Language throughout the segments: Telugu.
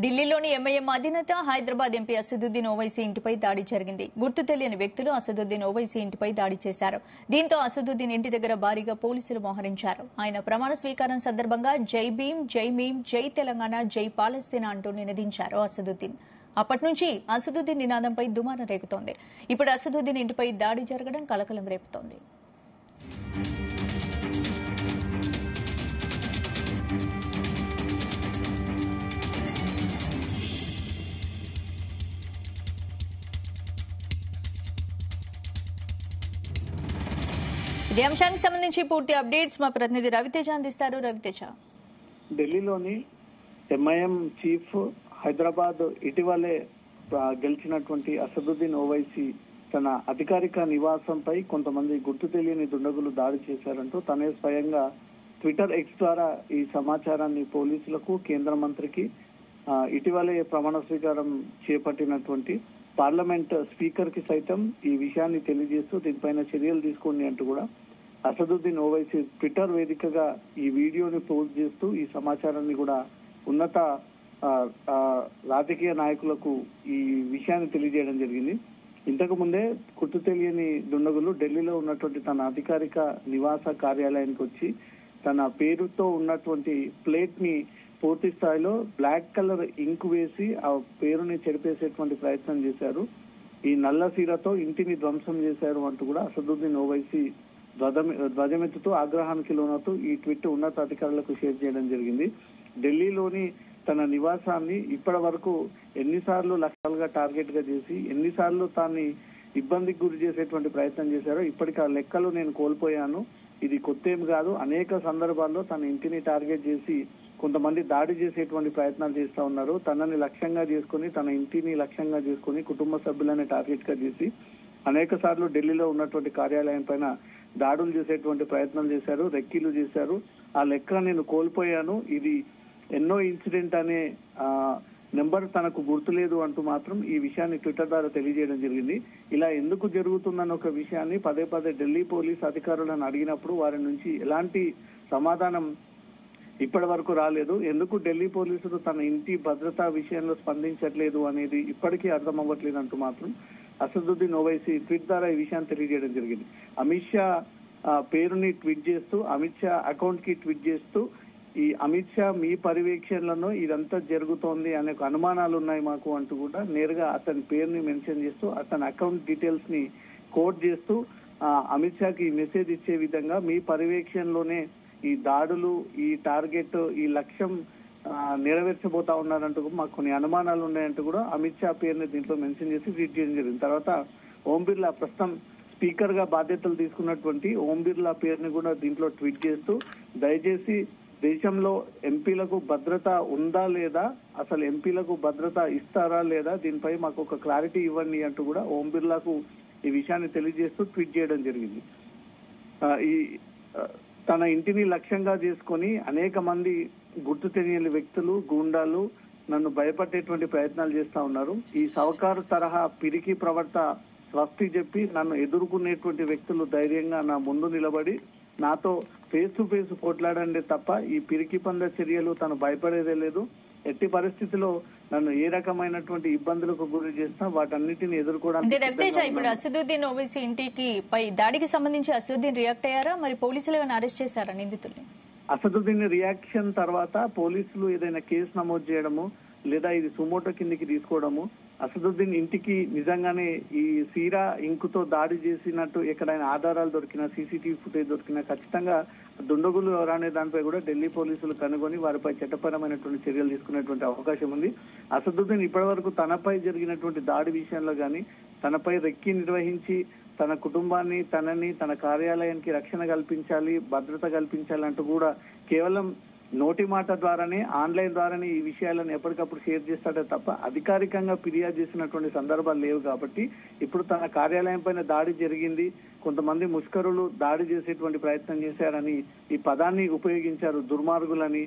ఢిల్లీలోని ఎంఐఎం అధినేత హైదరాబాద్ ఎంపీ అసదుద్దీన్ ఓవైసీ ఇంటిపై దాడి జరిగింది. గుర్తు తెలియని వ్యక్తులు అసదుద్దీన్ ఓవైసీ ఇంటిపై దాడి చేశారు. దీంతో అసదుద్దీన్ ఇంటి దగ్గర భారీగా పోలీసులు మోహరించారు. ఆయన ప్రమాణ స్వీకారం సందర్భంగా జై భీమ్, జై మీమ్, జై తెలంగాణ, జై పాలస్తీనా అంటూ నినదించారు అసదుద్దీన్. అప్పటి నుంచి అసదుద్దీన్ నినాదంపై దుమారం రేగుతోంది. ఇప్పుడు అసదుద్దీన్ ఇంటిపై దాడి జరగడం కలకలం రేపుతోంది. ఇదే అంశానికి సంబంధించి పూర్తి అప్డేట్స్ మా ప్రతినిధి రవితేజ అందిస్తారు. రవితేజ, ఢిల్లీలోని ఎంఐఎం చీఫ్ హైదరాబాద్ ఇటీవలే గెలిచినటువంటి అసదుద్దీన్ ఓవైసీ తన అధికారిక నివాసంపై కొంతమంది గుర్తు తెలియని దుండగులు దాడి చేశారంటూ తనే స్వయంగా ట్విట్టర్ ఎక్స్ ద్వారా ఈ సమాచారాన్ని పోలీసులకు, కేంద్ర మంత్రికి, ఇటీవలే ప్రమాణ స్వీకారం చేపట్టినటువంటి పార్లమెంట్ స్పీకర్ కి సైతం ఈ విషయాన్ని తెలియజేస్తూ దీనిపైన చర్యలు తీసుకోండి అంటూ కూడా అసదుద్దీన్ ఓవైసీ ట్విట్టర్ వేదికగా ఈ వీడియోని పోస్ట్ చేస్తూ ఈ సమాచారాన్ని కూడా ఉన్నత రాజకీయ నాయకులకు ఈ విషయాన్ని తెలియజేయడం జరిగింది. ఇంతకు ముందే గుర్తు తెలియని దుండగులు ఢిల్లీలో ఉన్నటువంటి తన అధికారిక నివాస కార్యాలయానికి వచ్చి తన పేరుతో ఉన్నటువంటి ప్లేట్ ని పూర్తి స్థాయిలో బ్లాక్ కలర్ ఇంక్ వేసి ఆ పేరుని చెరిపేసేటువంటి ప్రయత్నం చేశారు. ఈ నల్ల సీరతో ఇంటిని ధ్వంసం చేశారు అంటూ కూడా అసదుద్దీన్ ఓవైసీ ధ్వజమెత్తుతూ ఆగ్రహానికి లోనవుతూ ఈ ట్వీట్ ఉన్నతాధికారులకు షేర్ చేయడం జరిగింది. ఢిల్లీలోని తన నివాసాన్ని ఇప్పటి వరకు ఎన్నిసార్లు లక్ష్యాలుగా టార్గెట్ గా చేసి ఎన్నిసార్లు తాన్ని ఇబ్బందికి గురి చేసేటువంటి ప్రయత్నం చేశారో ఇప్పటికి ఆ లెక్కలు నేను కోల్పోయాను. ఇది కొత్తేం కాదు. అనేక సందర్భాల్లో తన ఇంటిని టార్గెట్ చేసి కొంతమంది దాడి చేసేటువంటి ప్రయత్నాలు చేస్తా ఉన్నారు. తనని లక్ష్యంగా చేసుకుని, తన ఇంటిని లక్ష్యంగా చేసుకుని, కుటుంబ సభ్యులని టార్గెట్ గా చేసి అనేక సార్లు ఢిల్లీలో ఉన్నటువంటి కార్యాలయం పైన దాడులు చేసేటువంటి ప్రయత్నం చేశారు, రెక్కీలు చేశారు. ఆ లెక్క నేను కోల్పోయాను. ఇది ఎన్నో ఇన్సిడెంట్ అనే నెంబర్ తనకు గుర్తులేదు అంటూ మాత్రం ఈ విషయాన్ని ట్విట్టర్ ద్వారా తెలియజేయడం జరిగింది. ఇలా ఎందుకు జరుగుతుందన్న ఒక విషయాన్ని పదే పదే ఢిల్లీ పోలీస్ అధికారులను అడిగినప్పుడు వారి నుంచి ఎలాంటి సమాధానం ఇప్పటి వరకు రాలేదు. ఎందుకు ఢిల్లీ పోలీసులు తన ఇంటి భద్రతా విషయంలో స్పందించట్లేదు అనేది ఇప్పటికీ అర్థం అవ్వట్లేదు అంటూ మాత్రం అసదుద్దీన్ ఓవైసీ ట్వీట్ ద్వారా ఈ విషయాన్ని తెలియజేయడం జరిగింది. అమిత్ షా పేరుని ట్వీట్ చేస్తూ, అమిత్ షా అకౌంట్ కి ట్వీట్ చేస్తూ, ఈ అమిత్ షా మీ పర్యవేక్షణలో ఇదంతా జరుగుతోంది అనే అనుమానాలు ఉన్నాయి మాకు అంటూ కూడా నేరుగా అతని పేరుని మెన్షన్ చేస్తూ అతని అకౌంట్ డీటెయిల్స్ ని కోట్ చేస్తూ అమిత్ షాకి మెసేజ్ ఇచ్చే విధంగా మీ పర్యవేక్షణలోనే ఈ దాడులు, ఈ టార్గెట్, ఈ లక్ష్యం నెరవేర్చబోతా ఉన్నారంటూ మాకు కొన్ని అనుమానాలు ఉన్నాయంటూ కూడా అమిత్ షా పేరుని దీంట్లో మెన్షన్ చేసి ట్వీట్ చేయడం జరిగింది. తర్వాత ఓం బిర్లా, ప్రస్తుతం స్పీకర్ గా బాధ్యతలు తీసుకున్నటువంటి ఓం బిర్లా పేరుని కూడా దీంట్లో ట్వీట్ చేస్తూ దయచేసి దేశంలో ఎంపీలకు భద్రత ఉందా లేదా, అసలు ఎంపీలకు భద్రత ఇస్తారా లేదా, దీనిపై మాకు ఒక క్లారిటీ ఇవ్వండి అంటూ కూడా ఓం బిర్లాకు ఈ విషయాన్ని తెలియజేస్తూ ట్వీట్ చేయడం జరిగింది. ఈ తన ఇంటిని లక్ష్యంగా చేసుకొని అనేక మంది గుర్తు తెలియని వ్యక్తులు, గూండాలు నన్ను భయపడేటువంటి ప్రయత్నాలు చేస్తా ఉన్నారు. ఈ సవకారు తరహా పిరికి ప్రవర్త స్వస్తి చెప్పి నన్ను ఎదుర్కొనేటువంటి వ్యక్తులు ధైర్యంగా నా ముందు నిలబడి నాతో ఫేస్ టు ఫేస్ పోట్లాడండి తప్ప ఈ పిరికి పంద చర్యలు తను భయపడేదే లేదు. ఎట్టి పరిస్థితిలో నన్ను ఏ రకమైనటువంటి ఇబ్బందులకు గురి చేసినా వాటన్నిటిని ఎదుర్కోవడానికి. రవితేజ, ఇప్పుడు అసదుద్దీన్ ఓవైసీ ఇంటికి పై దాడికి సంబంధించి అసదుద్దీన్ రియాక్ట్ అయ్యారా? మరి పోలీసులు ఏమైనా అరెస్ట్ చేశారా నిందితుల్ని? అసదుద్దీన్ రియాక్షన్ తర్వాత పోలీసులు ఏదైనా కేసు నమోదు చేయడము లేదా ఇది సుమోటో కిందికి తీసుకోవడము, అసదుద్దీన్ ఇంటికి నిజంగానే ఈ సీరా ఇంకుతో దాడి చేసినట్టు ఎక్కడైనా ఆధారాలు దొరికినా, సీసీటీవీ ఫుటేజ్ దొరికినా ఖచ్చితంగా దుండగులు ఎవరనే దానిపై కూడా ఢిల్లీ పోలీసులు కనుగొని వారిపై చట్టపరమైనటువంటి చర్యలు తీసుకునేటువంటి అవకాశం ఉంది. అసదుద్దీన్ ఇప్పటి వరకు తనపై జరిగినటువంటి దాడి విషయంలో గానీ, తనపై రెక్కి నిర్వహించి తన కుటుంబాన్ని, తనని, తన కార్యాలయానికి రక్షణ కల్పించాలి, భద్రత కల్పించాలి అంటూ కూడా కేవలం నోటి మాట ద్వారానే, ఆన్లైన్ ద్వారానే ఈ విషయాలను ఎప్పటికప్పుడు షేర్ చేస్తాడే తప్ప అధికారికంగా ఫిర్యాదు చేసినటువంటి సందర్భాలు లేవు. కాబట్టి ఇప్పుడు తన కార్యాలయం పైన దాడి జరిగింది, కొంతమంది ముష్కరులు దాడి చేసేటువంటి ప్రయత్నం చేశారని ఈ పదాన్ని ఉపయోగించారు, దుర్మార్గులని.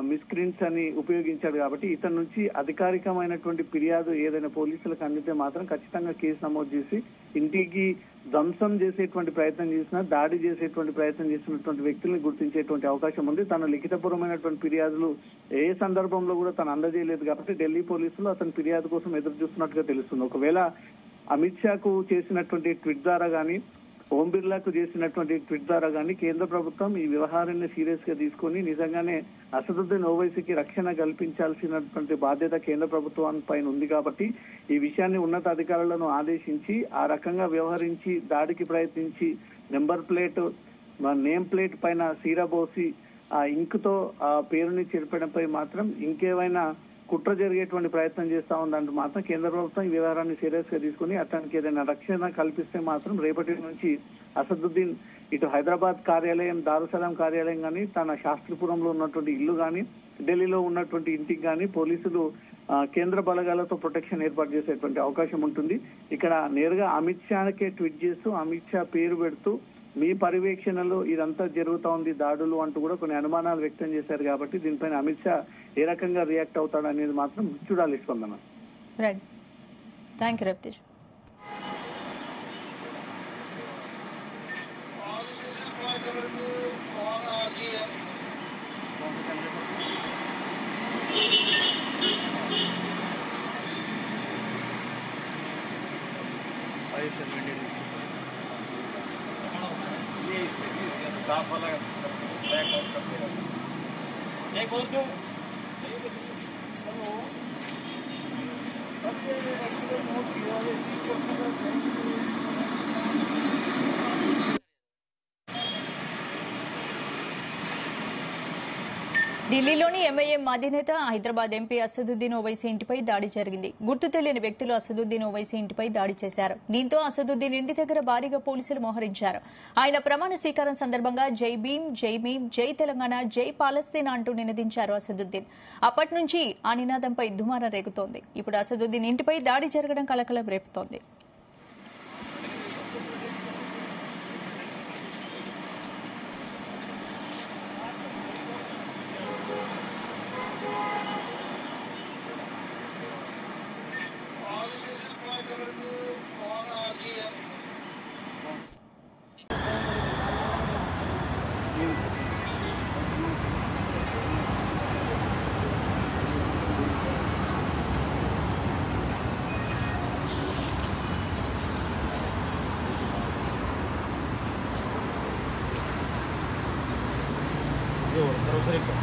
మిస్క్రీన్స్ అని ఉపయోగించాడు కాబట్టి ఇతని నుంచి అధికారికమైనటువంటి ఫిర్యాదు ఏదైనా పోలీసులకు అందితే మాత్రం ఖచ్చితంగా కేసు నమోదు చేసి ఇంటికి ధ్వంసం చేసేటువంటి ప్రయత్నం చేసినా దాడి చేసేటువంటి ప్రయత్నం చేసినటువంటి వ్యక్తుల్ని గుర్తించేటువంటి అవకాశం ఉంది. తన లిఖితపూర్వమైనటువంటి ఫిర్యాదులు ఏ సందర్భంలో కూడా తను అందజేయలేదు కాబట్టి ఢిల్లీ పోలీసులు అతని ఫిర్యాదు కోసం ఎదురు చూస్తున్నట్టుగా తెలుస్తుంది. ఒకవేళ అమిత్ షాకు చేసినటువంటి ట్వీట్ ద్వారా గానీ ఓం బిర్లాకు చేసినటువంటి ట్వీట్ ద్వారా కానీ కేంద్ర ప్రభుత్వం ఈ వ్యవహారాన్ని సీరియస్ గా తీసుకొని నిజంగానే అసదుద్దీన్ ఓవైసీకి రక్షణ కల్పించాల్సినటువంటి బాధ్యత కేంద్ర ప్రభుత్వం పైన ఉంది కాబట్టి ఈ విషయాన్ని ఉన్నతాధికారులను ఆదేశించి ఆ రకంగా వ్యవహరించి దాడికి ప్రయత్నించి నేమ్ ప్లేట్ పైన సీరబోసి ఆ ఇంక్ తో ఆ పేరుని చెరపడంపై మాత్రం ఇంకేమైనా కుట్ర జరిగేటువంటి ప్రయత్నం చేస్తా ఉందంటే మాత్రం కేంద్ర ప్రభుత్వం ఈ వ్యవహారాన్ని సీరియస్ గా తీసుకుని అతనికి ఏదైనా రక్షణ కల్పిస్తే మాత్రం రేపటి నుంచి అసదుద్దీన్ ఇటు హైదరాబాద్ కార్యాలయం, దారుసలాం కార్యాలయం కానీ తన శాస్త్రిపురంలో ఉన్నటువంటి ఇల్లు కానీ ఢిల్లీలో ఉన్నటువంటి ఇంటికి కానీ పోలీసులు కేంద్ర బలగాలతో ప్రొటెక్షన్ ఏర్పాటు చేసేటువంటి అవకాశం ఉంటుంది. ఇక్కడ నేరుగా అమిత్ షాకే ట్వీట్ చేస్తూ అమిత్ షా పేరు పెడుతూ మీ పర్యవేక్షణలో ఇదంతా జరుగుతా ఉంది దాడులు అంటూ కూడా కొన్ని అనుమానాలు వ్యక్తం చేశారు కాబట్టి దీనిపైన అమిత్ షా ఏ రకంగా రియాక్ట్ అవుతాడు అనేది మాత్రం చూడాలి. స్పందన. Right, thank you Ravitej. साफ वाला बैक आउट कर देगा एक और क्यों सब एक्सीडेंट हो चुकी है सीट को पूरा ఢిల్లీలోని ఎంఐఎం అధినేత హైదరాబాద్ ఎంపీ అసదుద్దీన్ ఓవైసీ ఇంటిపై దాడి జరిగింది. గుర్తు తెలియని వ్యక్తులు అసదుద్దీన్ ఓవైసీ ఇంటిపై దాడి చేశారు. దీంతో అసదుద్దీన్ ఇంటి దగ్గర భారీగా పోలీసులు మోహరించారు. ఆయన ప్రమాణ స్వీకారం సందర్భంగా జై భీమ్, జై భీమ్, జై తెలంగాణ, జై పాలస్తీనా అంటూ నినదించారు అసదుద్దీన్. అప్పటి నుంచి ఆ నినాదంపై దుమారం రేగుతోంది. ఇప్పుడు అసదుద్దీన్ ఇంటిపై దాడి జరగడం కలకలం రేపుతోంది. Yo, pero